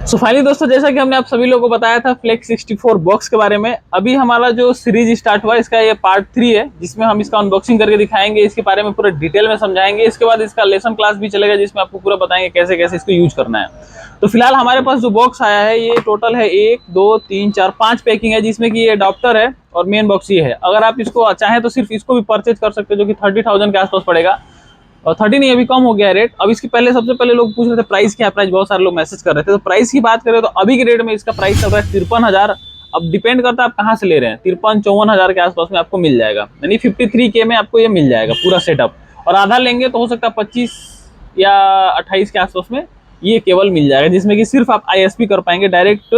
So finally दोस्तों, जैसा कि हमने आप सभी लोगों को बताया था फ्लेक्स 64 बॉक्स के बारे में, अभी हमारा जो सीरीज स्टार्ट हुआ इसका ये पार्ट 3 है, जिसमें हम इसका अनबॉक्सिंग करके दिखाएंगे, इसके बारे में पूरा डिटेल में समझाएंगे। इसके बाद इसका लेसन क्लास भी चलेगा जिसमें आपको पूरा बताएंगे कैसे कैसे इसको यूज करना है। तो फिलहाल हमारे पास जो बॉक्स आया है ये टोटल है 1 2 3 4 5 पैकिंग है, जिसमें कि ये अडॉप्टर है और मेन बॉक्स ये है। अगर आप इसको चाहें तो सिर्फ इसको भी परचेज कर सकते हो, जो कि 30,000 के आसपास पड़ेगा। और 30 नहीं, अभी कम हो गया है रेट। अब इसकी पहले सबसे पहले लोग पूछ रहे थे प्राइस क्या है, प्राइस बहुत सारे लोग मैसेज कर रहे थे। तो प्राइस की बात करें तो अभी के रेट में इसका प्राइस चल रहा है 53,000। अब डिपेंड करता है आप कहाँ से ले रहे हैं, 53-54 हजार के आसपास में आपको मिल जाएगा, यानी 53K में आपको ये मिल जाएगा पूरा सेटअप। और आधा लेंगे तो हो सकता है 25 या 28 के आसपास में ये केवल मिल जाएगा, जिसमें कि सिर्फ आप ISP कर पाएंगे, डायरेक्ट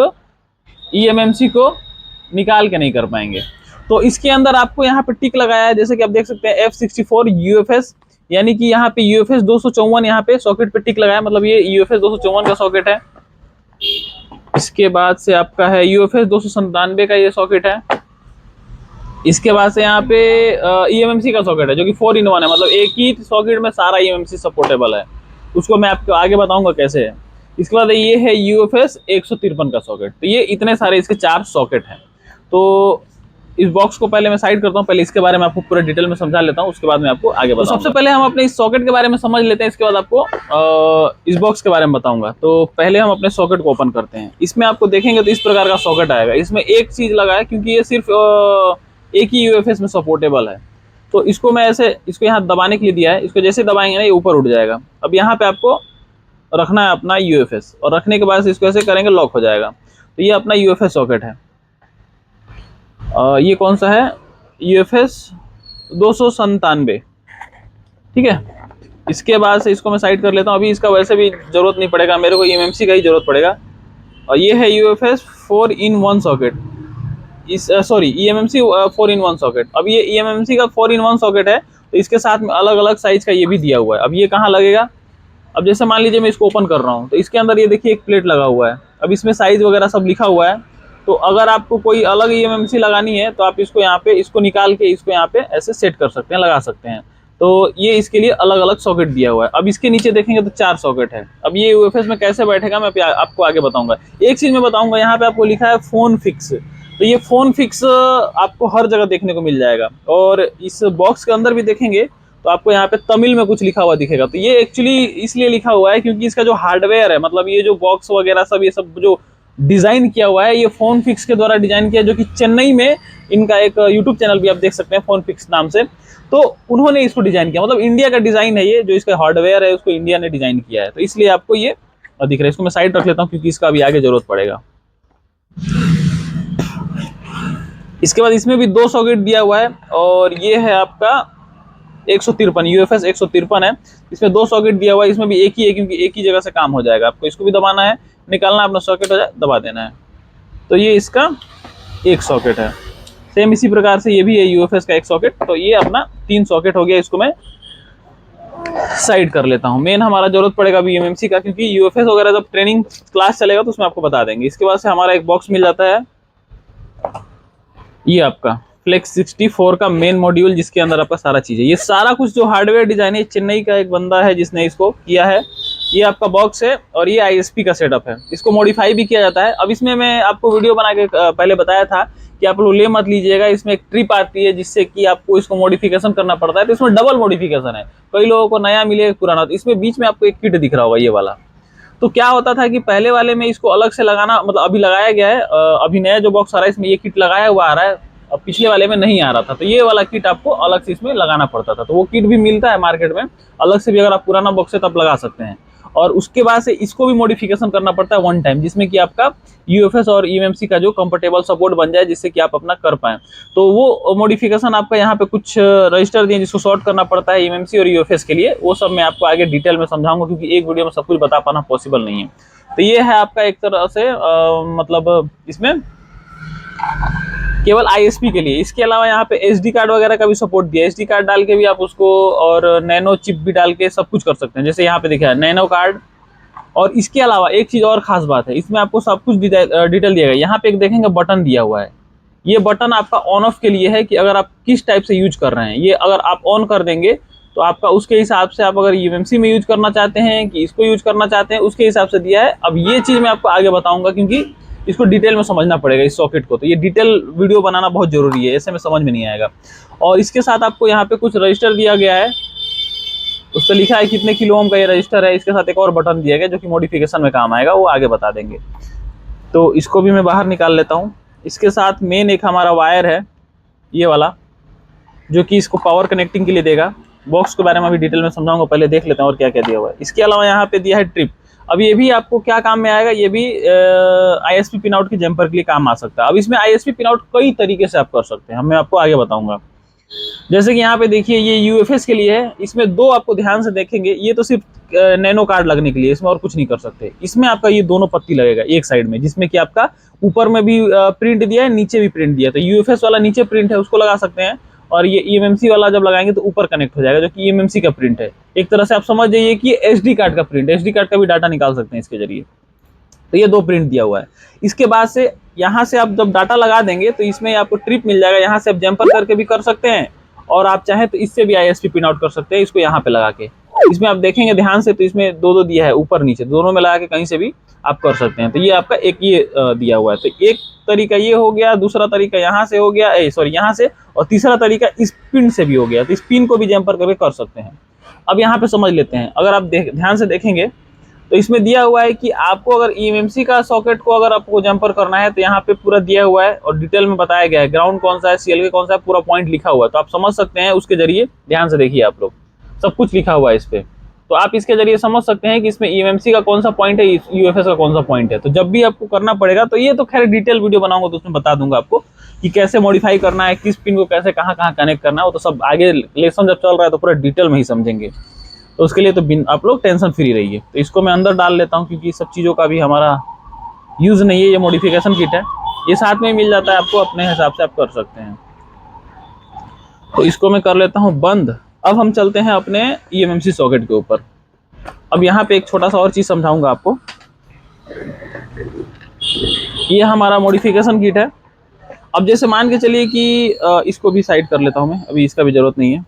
EMMC को निकाल के नहीं कर पाएंगे। तो इसके अंदर आपको यहाँ पे टिक लगाया है, जैसे कि आप देख सकते हैं F64 UFS, यानी कि यहाँ पे UFS 254 यहाँ पे सॉकेट पे टिक लगाया, मतलब ये UFS 254 का सॉकेट है। इसके बाद से आपका है UFS 297 का ये सॉकेट है। इसके बाद से यहाँ पे EMMC का सॉकेट है, जो कि 4-in-1 है, मतलब एक ही सॉकेट में सारा EMMC सपोर्टेबल है। उसको मैं आपको आगे बताऊंगा कैसे है। इसके बाद ये है UFS 153 का सॉकेट। तो ये इतने सारे इसके 4 सॉकेट हैं। तो इस बॉक्स को पहले मैं साइड करता हूँ, पहले इसके बारे में आपको पूरा डिटेल में समझा लेता हूँ, उसके बाद मैं आपको आगे बताऊंगा। तो सबसे पहले हम अपने इस सॉकेट के बारे में समझ लेते हैं, इसके बाद आपको इस बॉक्स के बारे में बताऊंगा। तो पहले हम अपने सॉकेट को ओपन करते हैं। इसमें आपको देखेंगे तो इस प्रकार का सॉकेट आएगा। इसमें एक चीज लगा है, क्योंकि ये सिर्फ एक ही UFS में सपोर्टेबल है। तो इसको मैं ऐसे इसको यहाँ दबाने के लिए दिया है। इसको जैसे दबाएंगे ना ये ऊपर उठ जाएगा। अब यहाँ पे आपको रखना है अपना UFS, और रखने के बाद इसको ऐसे करेंगे लॉक हो जाएगा। तो ये अपना UFS सॉकेट है। ये कौन सा है, UFS 297, ठीक है। इसके बाद से इसको मैं साइड कर लेता हूँ। अभी इसका वैसे भी जरूरत नहीं पड़ेगा, मेरे को EMMC का ही जरूरत पड़ेगा। और ये है UFS 4-in-1 सॉकेट, इस सॉरी EMMC 4-in-1 सॉकेट। अब ये EMMC का 4-in-1 सॉकेट है, तो इसके साथ में अलग अलग साइज का ये भी दिया हुआ है। अब ये कहाँ लगेगा, अब जैसे मान लीजिए मैं इसको ओपन कर रहा हूँ, तो इसके अंदर ये देखिए एक प्लेट लगा हुआ है। अब इसमें साइज वगैरह सब लिखा हुआ है। तो अगर आपको कोई अलग EMMC लगानी है तो आप इसको यहाँ पे इसको निकाल के इसको यहाँ पे ऐसे सेट कर सकते हैं, लगा सकते हैं। तो ये इसके लिए अलग अलग सॉकेट दिया हुआ है। अब इसके नीचे देखेंगे तो 4 सॉकेट है। अब ये UFS में कैसे बैठेगा मैं आपको आगे बताऊंगा। एक चीज मैं बताऊंगा, यहाँ पे आपको लिखा है फोन फिक्स। तो ये फोन फिक्स आपको हर जगह देखने को मिल जाएगा। और इस बॉक्स के अंदर भी देखेंगे तो आपको यहाँ पे तमिल में कुछ लिखा हुआ दिखेगा। तो ये एक्चुअली इसलिए लिखा हुआ है क्योंकि इसका जो हार्डवेयर है, मतलब ये जो बॉक्स वगैरह सब ये सब जो डिजाइन किया हुआ है, ये फोन फिक्स के द्वारा डिजाइन किया, जो कि चेन्नई में इनका एक यूट्यूब चैनल भी आप देख सकते हैं फोन फिक्स नाम से। तो उन्होंने इसको डिजाइन किया, मतलब इंडिया का डिजाइन है ये, जो इसका हार्डवेयर है उसको इंडिया ने डिजाइन किया है। तो इसलिए आपको ये दिख रहा है। इसको मैं साइड रख लेता हूँ क्योंकि इसका अभी आगे जरूरत पड़ेगा। इसके बाद इसमें भी 2 सॉकेट दिया हुआ है, और ये है आपका 153 UFS 153 है। इसमें 2 सॉकेट दिया हुआ है, इसमें भी एक ही है क्योंकि एक ही जगह से काम हो जाएगा। आपको इसको भी दबाना है, निकालना है, अपना सॉकेट हो जाए दबा देना है। तो ये इसका एक सॉकेट है। सेम इसी प्रकार से ये भी है UFS का एक सॉकेट। तो ये अपना 3 सॉकेट हो गया। इसको मैं साइड कर लेता हूँ। मेन हमारा जरूरत पड़ेगा अभी EMMC का, क्योंकि UFS वगैरह जब ट्रेनिंग क्लास चलेगा तो उसमें आपको बता देंगे। इसके बाद से हमारा एक बॉक्स मिल जाता है, ये आपका फ्लेक्स 64 का मेन मॉड्यूल, जिसके अंदर आपका सारा चीज है। ये सारा कुछ जो हार्डवेयर डिजाइन है चेन्नई का एक बंदा है जिसने इसको किया है। ये आपका बॉक्स है और ये ISP का सेटअप है। इसको मॉडिफाई भी किया जाता है। अब इसमें मैं आपको वीडियो बना के पहले बताया था कि आप लोग ले मत लीजिएगा, इसमें एक ट्रिप आती है जिससे कि आपको इसको मॉडिफिकेशन करना पड़ता है। तो इसमें डबल मॉडिफिकेशन है, कई लोगों को नया मिले पुराना। तो इसमें बीच में आपको एक किट दिख रहा होगा ये वाला। तो क्या होता था कि पहले वाले में इसको अलग से लगाना, मतलब अभी लगाया गया है, अभी नया जो बॉक्स आ रहा है इसमें ये किट लगाया हुआ आ रहा है। अब पिछले वाले में नहीं आ रहा था, तो ये वाला किट आपको अलग से इसमें लगाना पड़ता था। तो वो किट भी मिलता है मार्केट में अलग से भी, अगर आप पुराना बॉक्स है तो आप लगा सकते हैं। और उसके बाद से इसको भी मॉडिफिकेशन करना पड़ता है 1 टाइम, जिसमें कि आपका UFS और EMMC का जो कंफर्टेबल सपोर्ट बन जाए, जिससे कि आप अपना कर पाएं। तो वो मॉडिफिकेशन आपका यहाँ पे कुछ रजिस्टर दिए जिसको शॉर्ट करना पड़ता है EMMC और UFS के लिए। वो सब मैं आपको आगे डिटेल में समझाऊंगा, क्योंकि एक वीडियो में सब कुछ बता पाना पॉसिबल नहीं है। तो ये है आपका एक तरह से मतलब इसमें केवल ISP के लिए। इसके अलावा यहाँ पे SD कार्ड वगैरह का भी सपोर्ट दिया है। SD कार्ड डाल के भी आप उसको, और नैनो चिप भी डाल के सब कुछ कर सकते हैं। जैसे यहाँ पे देखिए नैनो कार्ड। और इसके अलावा एक चीज और खास बात है, इसमें आपको सब कुछ डिटेल दिया गया। यहाँ पे एक देखेंगे बटन दिया हुआ है। ये बटन आपका ऑन ऑफ के लिए है कि अगर आप किस टाइप से यूज कर रहे हैं। ये अगर आप ऑन कर देंगे तो आपका उसके हिसाब से आप अगर यूएमसी में यूज करना चाहते हैं कि इसको यूज करना चाहते हैं, उसके हिसाब से दिया है। अब ये चीज़ मैं आपको आगे बताऊंगा, क्योंकि इसको डिटेल में समझना पड़ेगा इस सॉकेट को। तो ये डिटेल वीडियो बनाना बहुत जरूरी है, ऐसे में समझ में नहीं आएगा। और इसके साथ आपको यहाँ पे कुछ रजिस्टर दिया गया है, उस पर लिखा है कितने किलो ओम का ये रजिस्टर है। इसके साथ एक और बटन दिया गया जो कि मॉडिफिकेशन में काम आएगा, वो आगे बता देंगे। तो इसको भी मैं बाहर निकाल लेता हूँ। इसके साथ मेन एक हमारा वायर है ये वाला, जो कि इसको पावर कनेक्टिंग के लिए देगा। बॉक्स के बारे में अभी डिटेल में समझाऊंगा, पहले देख लेते हैं और क्या क्या दिया हुआ है। इसके अलावा यहाँ पे दिया है ट्रिप। अब ये भी आपको क्या काम में आएगा, ये भी ISP पिन आउट के जम्पर के लिए काम आ सकता है। अब इसमें ISP पिन आउट कई तरीके से आप कर सकते हैं, मैं आपको आगे बताऊंगा। जैसे कि यहाँ पे देखिए ये UFS के लिए है। इसमें दो आपको ध्यान से देखेंगे, ये तो सिर्फ नैनो कार्ड लगने के लिए, इसमें और कुछ नहीं कर सकते। इसमें आपका ये दोनों पत्ती लगेगा एक साइड में, जिसमें कि आपका ऊपर में भी प्रिंट दिया है, नीचे भी प्रिंट दिया है। तो UFS वाला नीचे प्रिंट है, उसको लगा सकते हैं। और ये eMMC वाला जब लगाएंगे तो ऊपर कनेक्ट हो जाएगा, जो कि eMMC का प्रिंट है। एक तरह से आप समझ जाइए कि SD कार्ड का प्रिंट, SD कार्ड का भी डाटा निकाल सकते हैं इसके जरिए। तो ये दो प्रिंट दिया हुआ है। इसके बाद से यहाँ से आप जब डाटा लगा देंगे तो इसमें आपको ट्रिप मिल जाएगा। यहाँ से आप जम्पर करके भी कर सकते हैं, और आप चाहें तो इससे भी ISP पिन आउट कर सकते हैं, इसको यहाँ पे लगा के। इसमें आप देखेंगे ध्यान से, तो इसमें दो दिया है, ऊपर नीचे दोनों में लगा के कहीं से भी आप कर सकते हैं। तो ये आपका एक ये दिया हुआ है। तो एक तरीका ये हो गया, दूसरा तरीका यहाँ से हो गया, सॉरी यहाँ से, और तीसरा तरीका इस पिन से भी हो गया। तो इस पिन को भी जम्पर करके कर सकते हैं। अब यहाँ पे समझ लेते हैं। अगर आप ध्यान से देखेंगे तो इसमें दिया हुआ है कि आपको अगर eMMC का सॉकेट को अगर आपको जम्पर करना है तो यहाँ पे पूरा दिया हुआ है और डिटेल में बताया गया है। ग्राउंड कौन सा है, CLK कौन सा है, पूरा पॉइंट लिखा हुआ है। तो आप समझ सकते हैं उसके जरिए। ध्यान से देखिए आप लोग, सब कुछ लिखा हुआ है इस पे। तो आप इसके जरिए समझ सकते हैं कि इसमें eMMC का कौन सा पॉइंट है, UFS का कौन सा पॉइंट है। तो जब भी आपको करना पड़ेगा, तो ये तो खैर डिटेल वीडियो बनाऊंगा तो उसमें बता दूंगा आपको कि कैसे मॉडिफाई करना है, किस पिन को कैसे कहाँ कहाँ कनेक्ट करना है। वो तो सब आगे लेसन जब चल रहा है तो पूरा डिटेल में ही समझेंगे। तो उसके लिए तो आप लोग टेंशन फ्री रहिए। तो इसको मैं अंदर डाल लेता हूँ, क्योंकि सब चीज़ों का भी हमारा यूज़ नहीं है। ये मॉडिफिकेशन किट है, ये साथ में मिल जाता है आपको, अपने हिसाब से आप कर सकते हैं। तो इसको मैं कर लेता हूँ बंद। अब हम चलते हैं अपने eMMC सॉकेट के ऊपर। अब यहाँ पे एक छोटा सा और चीज़ समझाऊंगा आपको। ये हमारा मॉडिफिकेशन किट है। अब जैसे मान के चलिए कि इसको भी साइड कर लेता हूँ मैं, अभी इसका भी जरूरत नहीं है।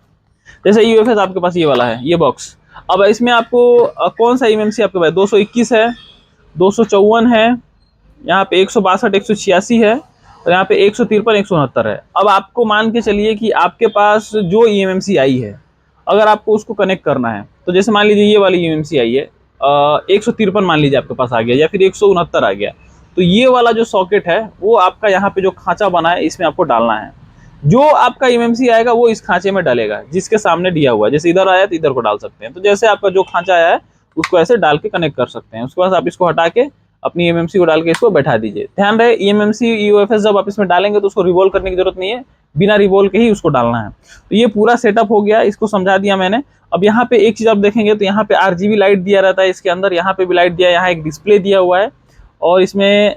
जैसे UFS आपके पास ये वाला है, ये बॉक्स। अब इसमें आपको कौन सा eMMC आपके पास 221 है, 254 है, यहाँ पे 162, 186 है, और यहाँ पे 153, 169 है। अब आपको मान के चलिए कि आपके पास जो eMMC आई है, अगर आपको उसको कनेक्ट करना है, तो जैसे मान लीजिए ये वाली eMMC आई है, 153 मान लीजिए आपके पास आ गया, या फिर 169 आ गया, तो ये वाला जो सॉकेट है वो आपका यहाँ पे जो खांचा बना है इसमें आपको डालना है। जो आपका eMMC आएगा वो इस खांचे में डालेगा, जिसके सामने दिया हुआ है। जैसे इधर आया तो इधर को डाल सकते हैं। तो जैसे आपका जो खांचा आया है उसको ऐसे डाल के कनेक्ट कर सकते हैं। उसके बाद आप इसको हटा के अपनी eMMC को डाल के इसको बैठा दीजिए। ध्यान रहे, eMMC UFS जब आप इसमें डालेंगे तो उसको रिवॉल्व करने की जरूरत नहीं है, बिना रिवॉल्व के ही उसको डालना है। तो ये पूरा सेटअप हो गया, इसको समझा दिया मैंने। अब यहाँ पे एक चीज आप देखेंगे तो यहाँ पे RGB लाइट दिया रहता है इसके अंदर, यहाँ पे भी लाइट दिया है, यहाँ एक डिस्प्ले दिया हुआ है, और इसमें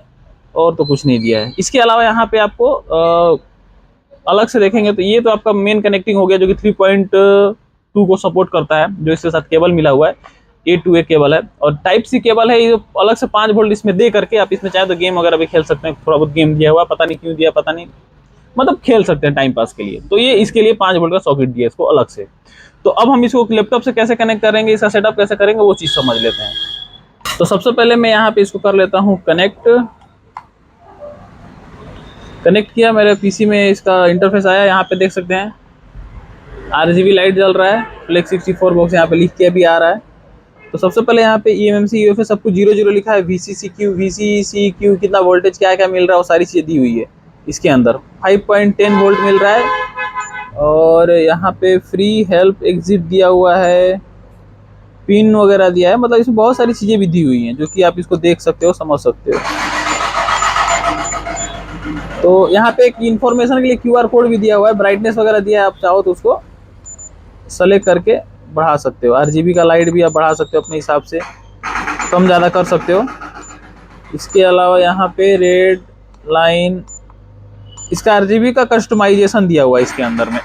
और तो कुछ नहीं दिया है। इसके अलावा यहाँ पे आपको अलग से देखेंगे तो ये तो आपका मेन कनेक्टिंग हो गया, जो कि 3.2 को सपोर्ट करता है, जो इसके साथ केबल मिला हुआ है, A to A केबल है। और टाइप C केबल है, ये अलग से 5 वोल्ट इसमें दे करके आप इसमें चाहे तो गेम वगैरह भी खेल सकते हैं। थोड़ा बहुत गेम दिया हुआ, पता नहीं क्यों दिया, पता नहीं, मतलब खेल सकते हैं टाइम पास के लिए। तो ये इसके लिए 5 वोल्ट का सॉकेट दिया इसको अलग से। तो अब हम इसको लैपटॉप से कैसे कनेक्ट करेंगे, इसका सेटअप कैसे करेंगे, वो चीज़ समझ लेते हैं। तो सबसे पहले मैं यहाँ पे इसको कर लेता हूँ कनेक्ट किया। मेरे पीसी में इसका इंटरफेस आया, यहाँ पे देख सकते हैं RGB लाइट जल रहा है, Flex 64 बॉक्स यहाँ पे लिख के भी आ रहा है। तो सबसे पहले यहाँ पे eMMC UFS सब कुछ 0 लिखा है, VCCQ, VCCQ कितना वोल्टेज क्या क्या मिल रहा है वो सारी चीज़ें दी हुई है इसके अंदर। 5.10 वोल्ट मिल रहा है, और यहाँ पे फ्री हेल्प एग्जिट दिया हुआ है, पिन वगैरह दिया है, मतलब इसमें बहुत सारी चीज़ें भी दी हुई हैं जो कि आप इसको देख सकते हो, समझ सकते हो। तो यहाँ पे एक इन्फॉर्मेशन के लिए QR कोड भी दिया हुआ है, ब्राइटनेस वगैरह दिया है, आप चाहो तो उसको सेलेक्ट करके बढ़ा सकते हो। RGB का लाइट भी आप बढ़ा सकते हो अपने हिसाब से, कम ज़्यादा कर सकते हो। इसके अलावा यहाँ पे रेड लाइन, इसका RGB का कस्टमाइजेशन दिया हुआ है इसके अंदर में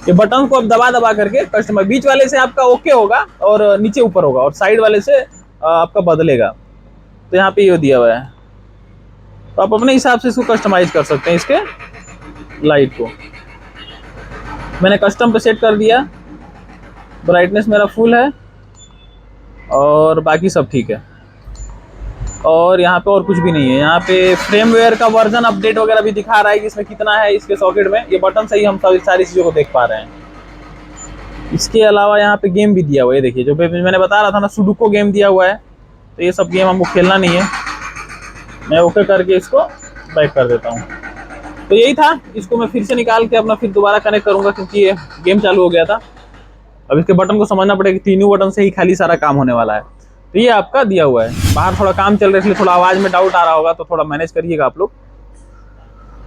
ये बटन को आप दबा दबा करके कस्टमाइज, बीच वाले से आपका ओके होगा और नीचे ऊपर होगा, और साइड वाले से आपका बदलेगा। तो यहाँ पे ये दिया हुआ है, तो आप अपने हिसाब से इसको कस्टमाइज कर सकते हैं। इसके लाइट को मैंने कस्टम पे सेट कर दिया। ब्राइटनेस मेरा फुल है और बाकी सब ठीक है। और यहाँ पे और कुछ भी नहीं है। यहाँ पे फ्रेमवेयर का वर्जन अपडेट वगैरह भी दिखा रहा है कि इसमें कितना है इसके सॉकेट में। ये बटन से ही हम सारी चीज़ों को देख पा रहे हैं। इसके अलावा यहाँ पे गेम भी दिया हुआ है, देखिए जो मैंने बता रहा था ना, सुडोकू गेम दिया हुआ है। तो ये सब गेम हमको खेलना नहीं है। मैं ओके करके इसको बैक कर देता हूँ। तो यही था, इसको मैं फिर से निकाल के अपना फिर दोबारा कनेक्ट करूँगा क्योंकि ये गेम चालू हो गया था। अब इसके बटन को समझना पड़ेगा कि तीनों बटन से ही खाली सारा काम होने वाला है। तो ये आपका दिया हुआ है। बाहर थोड़ा काम चल रहा है इसलिए थोड़ा आवाज़ में डाउट आ रहा होगा, तो थोड़ा मैनेज करिएगा आप लोग।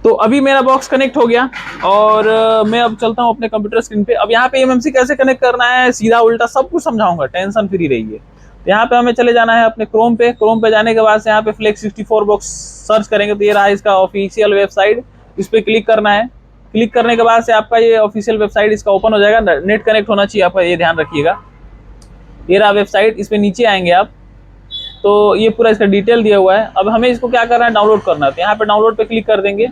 तो अभी मेरा बॉक्स कनेक्ट हो गया और मैं अब चलता हूँ अपने कंप्यूटर स्क्रीन पे। अब यहाँ पे एमएमसी कैसे कनेक्ट करना है, सीधा उल्टा सब कुछ समझाऊंगा, टेंशन फ्री रहिए। तो यहाँ पे हमें चले जाना है अपने क्रोम पे। क्रोम पे जाने के बाद से यहाँ पे फ्लेक्स 64 बॉक्स सर्च करेंगे तो ये रहा इसका ऑफिशियल वेबसाइट। इस पर क्लिक करना है। क्लिक करने के बाद से आपका ये ऑफिशियल वेबसाइट इसका ओपन हो जाएगा। नेट कनेक्ट होना चाहिए आपका, ये ध्यान रखिएगा। ये रहा वेबसाइट। इस पे नीचे आएंगे आप तो ये पूरा इसका डिटेल दिया हुआ है। अब हमें इसको क्या करना है, डाउनलोड करना है। तो यहाँ पे डाउनलोड पे क्लिक कर देंगे।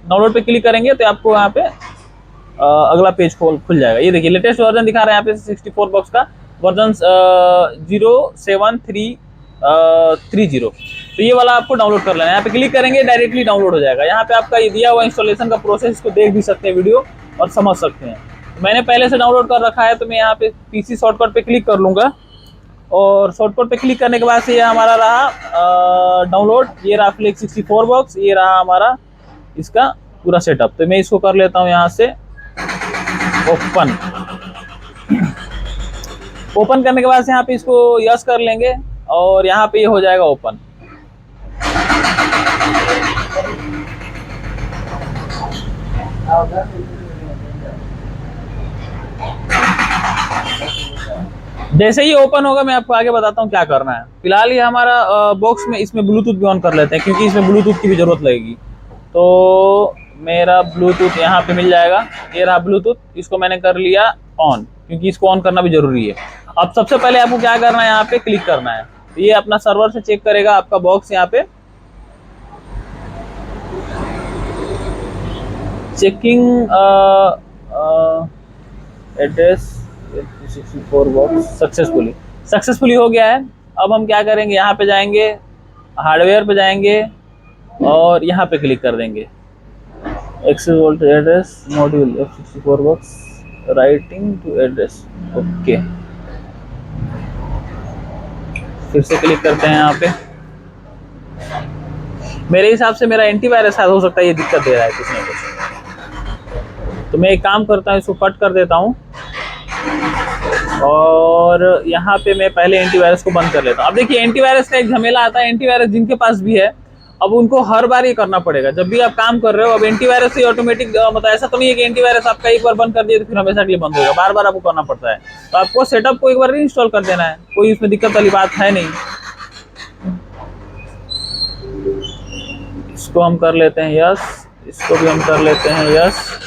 डाउनलोड पे क्लिक करेंगे तो आपको यहाँ पे अगला पेज खुल जाएगा। ये देखिए लेटेस्ट वर्जन दिखा रहा है यहाँ पे 64 बॉक्स का वर्जन 07330। तो ये वाला आपको डाउनलोड कर लेना है। यहाँ पे क्लिक करेंगे डायरेक्टली डाउनलोड हो जाएगा। यहाँ पे आपका ये दिया हुआ इंस्टॉलेशन का प्रोसेस, इसको देख भी सकते हैं वीडियो और समझ सकते हैं। मैंने पहले से डाउनलोड कर रखा है तो मैं यहाँ पे पीसी शॉर्टकट पे क्लिक कर लूँगा और शॉर्टकट पे क्लिक करने के बाद से ये हमारा रहा डाउनलोड। ये रहा फ्लेक्स 64 बॉक्स, ये रहा हमारा इसका पूरा सेटअप। तो मैं इसको कर लेता हूँ यहाँ से ओपन। ओपन करने के बाद से यहाँ पे इसको यस कर लेंगे और यहाँ पे ये हो जाएगा ओपन। जैसे ही ओपन होगा मैं आपको आगे बताता हूँ क्या करना है। फिलहाल ये हमारा बॉक्स में, इसमें ब्लूटूथ भी ऑन कर लेते हैं क्योंकि इसमें ब्लूटूथ की भी जरूरत लगेगी। तो मेरा ब्लूटूथ यहाँ पे मिल जाएगा। ये रहा ब्लूटूथ, इसको मैंने कर लिया ऑन क्योंकि इसको ऑन करना भी जरूरी है। अब सबसे पहले आपको क्या करना है, यहाँ पे क्लिक करना है। तो ये अपना सर्वर से चेक करेगा आपका बॉक्स। यहाँ पे चेकिंग एड्रेस 64 बॉक्स सक्सेसफुली हो गया है। अब हम क्या करेंगे, यहाँ पे जाएंगे, हार्डवेयर पे जाएंगे और यहाँ पे क्लिक कर देंगे। Access vault address module F64 box writing to address. Okay, फिर से क्लिक करते हैं यहाँ पे। मेरे हिसाब से मेरा एंटीवायरस हो सकता है ये दिक्कत दे रहा है कुछ ना कुछ। तो मैं एक काम करता हूँ, इसको कट कर देता हूँ और यहाँ पे मैं पहले एंटीवायरस को बंद कर लेता हूँ। अब देखिए एंटीवायरस का एक झमेला आता है। एंटीवायरस जिनके पास भी है, अब उनको हर बार ये करना पड़ेगा जब भी आप काम कर रहे हो। अब एंटीवायरस से ऑटोमेटिक मतलब ऐसा तो नहीं है कि एंटीवायरस आपका एक बार बंद कर दिया तो फिर हमेशा के लिए बंद होगा। बार बार आपको करना पड़ता है। तो आपको सेटअप को एक बार रीइंस्टॉल कर देना है, कोई इसमें दिक्कत वाली बात है नहीं। इसको हम कर लेते हैं यस, इसको भी हम कर लेते हैं यस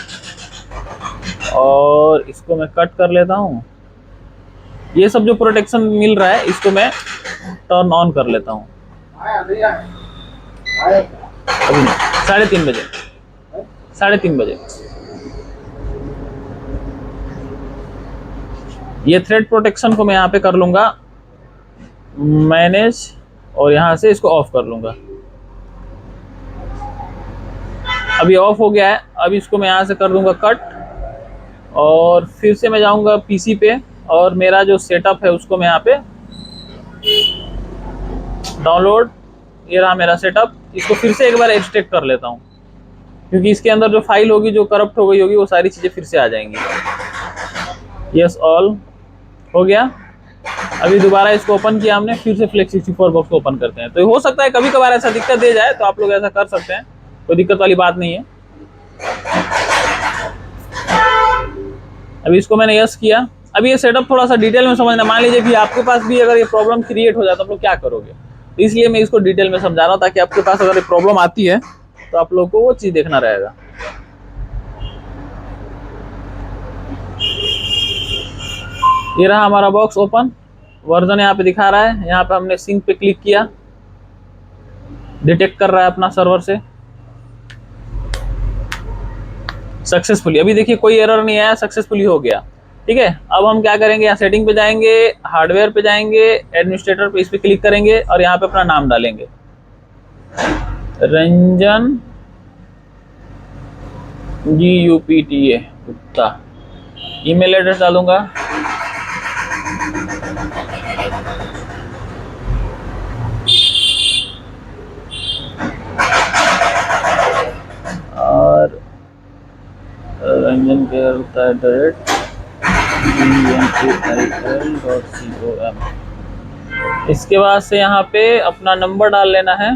और इसको मैं कट कर लेता हूँ। ये सब जो प्रोटेक्शन मिल रहा है इसको मैं टर्न ऑन कर लेता हूँ। अभी 3:30 बजे 3:30 बजे ये थ्रेड प्रोटेक्शन को मैं यहाँ पे कर लूँगा मैनेज और यहाँ से इसको ऑफ कर लूँगा। अभी ऑफ हो गया है। अब इसको मैं यहाँ से कर दूँगा कट और फिर से मैं जाऊँगा पीसी पे और मेरा जो सेटअप है उसको मैं यहाँ पे डाउनलोड, ये रहा मेरा सेटअप। इसको फिर से एक बार एक्सट्रैक्ट कर लेता हूँ क्योंकि इसके अंदर जो फाइल होगी जो करप्ट हो गई होगी वो सारी चीज़ें फिर से आ जाएंगी। यस ऑल हो गया। अभी दोबारा इसको ओपन किया हमने, फिर से फ्लेक्स 64 बॉक्स को ओपन करते हैं। तो हो सकता है कभी कभार ऐसा दिक्कत दे जाए, तो आप लोग ऐसा कर सकते हैं, कोई दिक्कत वाली बात नहीं है। अभी इसको मैंने यस किया। अभी ये सेटअप थोड़ा सा डिटेल में समझना। मान लीजिए कि आपके पास भी अगर ये प्रॉब्लम क्रिएट हो जाए तो आप लोग क्या करोगे, इसलिए मैं इसको डिटेल में समझा रहा हूँ ताकि आपके पास अगर ये प्रॉब्लम आती है तो आप लोगों को वो चीज़ देखना रहेगा। ये रहा हमारा बॉक्स ओपन, वर्जन यहाँ पे दिखा रहा है। यहाँ पे हमने सिंक पे क्लिक किया, डिटेक्ट कर रहा है अपना सर्वर से सक्सेसफुली। अभी देखिए कोई एरर नहीं आया, सक्सेसफुली हो गया। ठीक है, अब हम क्या करेंगे, यहाँ सेटिंग पे जाएंगे, हार्डवेयर पे जाएंगे, एडमिनिस्ट्रेटर पे इस पे क्लिक करेंगे और यहाँ पे अपना नाम डालेंगे, Ranjan GUPTA Gupta. Email address डालूंगा, और रंजन केयर होता है GMAIL.com। इसके बाद से यहाँ पे अपना नंबर डाल लेना है,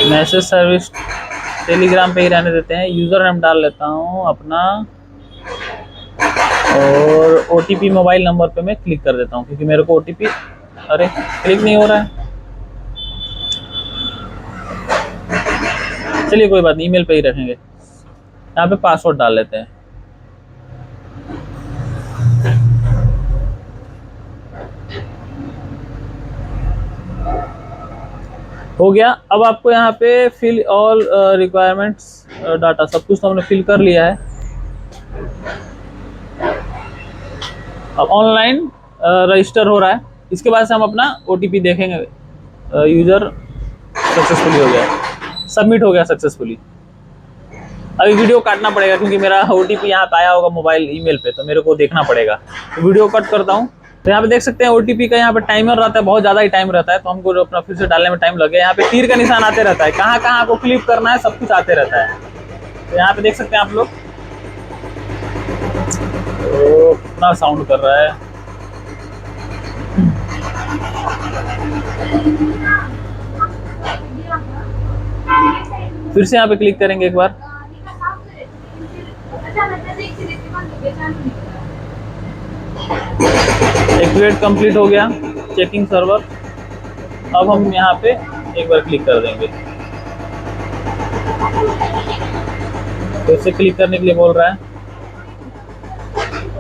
मैसेज सर्विस टेलीग्राम पे ही रहने देते हैं। यूज़र नेम डाल लेता हूँ अपना, और OTP मोबाइल नंबर पे मैं क्लिक कर देता हूँ, क्योंकि मेरे को OTP, अरे क्लिक नहीं हो रहा है। चलिए कोई बात नहीं, ईमेल पे ही रखेंगे। यहाँ पे पासवर्ड डाल लेते हैं। हो गया। अब आपको यहाँ पे फिल ऑल रिक्वायरमेंट्स डाटा, सब कुछ तो हमने फिल कर लिया है। अब ऑनलाइन रजिस्टर हो रहा है। इसके बाद से हम अपना OTP देखेंगे। यूज़र सक्सेसफुली हो गया, सबमिट हो गया सक्सेसफुली। अभी वीडियो काटना पड़ेगा क्योंकि मेरा OTP यहाँ पे आया होगा मोबाइल ईमेल पे, तो मेरे को देखना पड़ेगा। तो वीडियो कट करता हूँ। तो यहाँ पे देख सकते हैं OTP का यहाँ पे टाइमर रहता है, बहुत ज़्यादा ही टाइम रहता है, तो हमको अपना फिर से डालने में टाइम लगे। यहाँ पे तीर का निशान आते रहता है, कहाँ कहाँ आपको क्लिक करना है सब कुछ आते रहता है। तो यहाँ पे देख सकते हैं आप लोग, तो कितना साउंड कर रहा है। फिर से यहाँ पे क्लिक करेंगे एक बार। एक्टिवेट कंप्लीट हो गया, चेकिंग सर्वर। अब हम यहाँ पे एक बार क्लिक कर देंगे, तो इसे क्लिक करने के लिए बोल रहा है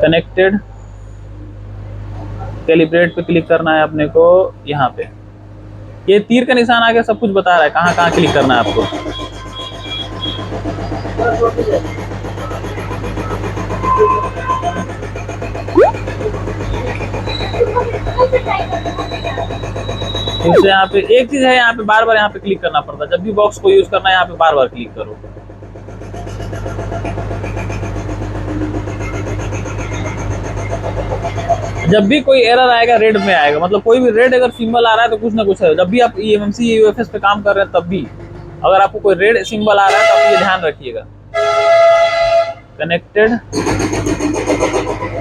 कनेक्टेड, कैलिब्रेट पे क्लिक करना है अपने को। यहाँ पे ये तीर का निशान आके सब कुछ बता रहा है कहाँ कहाँ क्लिक करना है आपको। इससे यहाँ पे एक चीज है, यहाँ पे बार बार यहाँ पे क्लिक करना पड़ता है। जब भी बॉक्स को यूज करना है यहाँ पे बार बार क्लिक करो। जब भी कोई एरर आएगा रेड में आएगा, मतलब कोई भी रेड अगर सिंबल आ रहा है तो कुछ ना कुछ है। जब भी आप eMMC UFS पे काम कर रहे हैं तब भी अगर आपको कोई रेड सिंबल आ रहा है तो आप ये ध्यान रखिएगा। कनेक्टेड,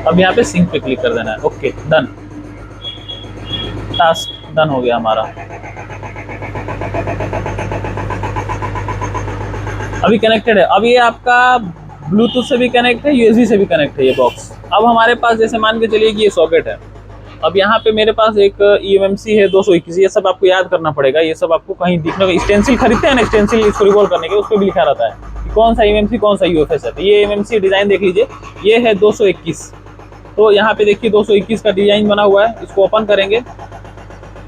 अब यहाँ पे सिंक पे क्लिक कर देना है। ओके डन, टास्क डन हो गया हमारा। अभी कनेक्टेड है। अब ये आपका ब्लूटूथ से भी कनेक्ट है, USB से भी कनेक्ट है ये बॉक्स। अब हमारे पास जैसे मान के चलिए कि ये सॉकेट है। अब यहाँ पे मेरे पास एक eMMC है 221, ये सब आपको याद करना पड़ेगा। ये सब आपको कहीं दिखने को, स्टेंसिल खरीदते हैं ना, स्टेंसिल इसको रिवॉल्व करने के, उस पर भी लिखा रहता है कि कौन सा eMMC कौन सा UFS है। तो ये eMMC डिजाइन देख लीजिए, ये है 221। तो यहाँ पे देखिए 221 का डिजाइन बना हुआ है। इसको ओपन करेंगे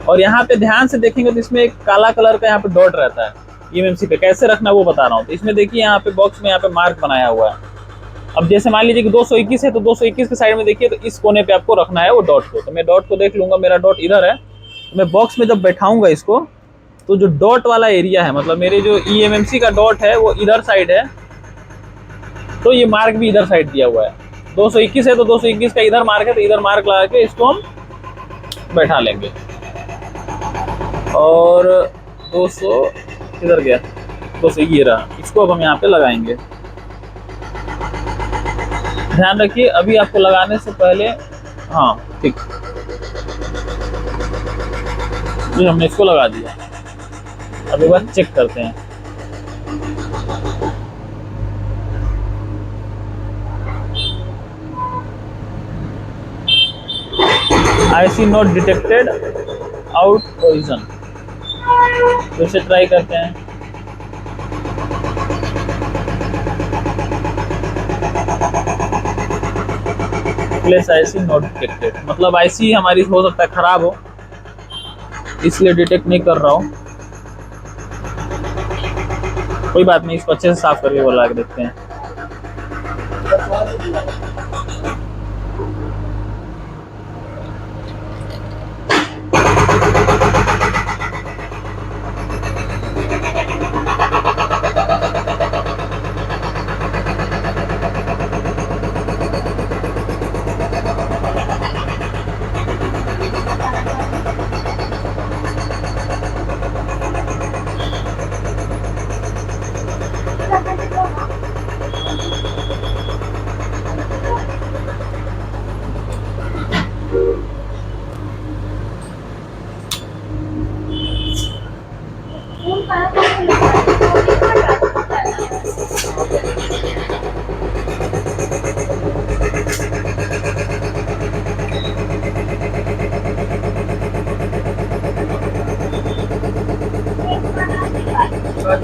और यहाँ पे ध्यान से देखेंगे तो इसमें एक काला कलर का यहाँ पे डॉट रहता है। eMMC पे कैसे रखना वो बता रहा हूँ। तो इसमें देखिए यहाँ पे बॉक्स में यहाँ पे मार्क बनाया हुआ है। अब जैसे मान लीजिए कि 221 है तो 221 के साइड में देखिए, तो इस कोने पे आपको रखना है वो डॉट को। तो मैं डॉट को देख लूंगा, मेरा डॉट इधर है। तो मैं बॉक्स में जब बैठाऊंगा इसको, तो जो डॉट वाला एरिया है, मतलब मेरे जो eMMC का डॉट है वो इधर साइड है, तो ये मार्क भी इधर साइड दिया हुआ है। 221 है तो 221 का इधर मार्क है, तो इधर मार्क लगा के इसको हम बैठा लेंगे। और 200 किधर गया, 200 ये रहा, इसको अब हम यहाँ पे लगाएंगे। ध्यान रखिए अभी आपको लगाने से पहले, हाँ ठीक, जी हमने इसको लगा दिया। अब एक बार चेक करते हैं। IC not detected out origin, फिर से ट्राई करते हैं। प्लेस IC नॉट डिटेक्टेड, मतलब IC हमारी हो सकता है खराब हो। इसलिए डिटेक्ट नहीं कर रहा हूँ। कोई बात नहीं, इसको अच्छे से साफ करके बोला के देखते हैं।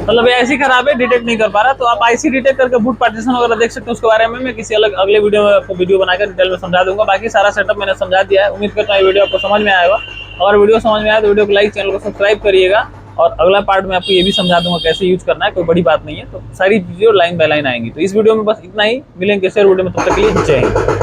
मतलब ये ऐसी खराब है, डिटेक्ट नहीं कर पा रहा। तो आप आईसी डिटेक्ट करके बूट पार्टीशन वगैरह देख सकते हैं। उसके बारे में मैं किसी अगले वीडियो में आपको वीडियो बनाकर डिटेल में समझा दूंगा। बाकी सारा सेटअप मैंने समझा दिया है। उम्मीद करता हूँ ये वीडियो आपको समझ में आएगा। अगर वीडियो समझ में आया तो वीडियो को लाइक, चैनल को सब्सक्राइब करिएगा। और अगला पार्ट में आपको ये भी समझा दूंगा कैसे यूज करना है। कोई बड़ी बात नहीं है, तो सारी वीडियो लाइन बाय लाइन आएंगी। तो इस वीडियो में बस इतना ही। मिलेंगे किसी और वीडियो में, तब तक के लिए जय हिंद।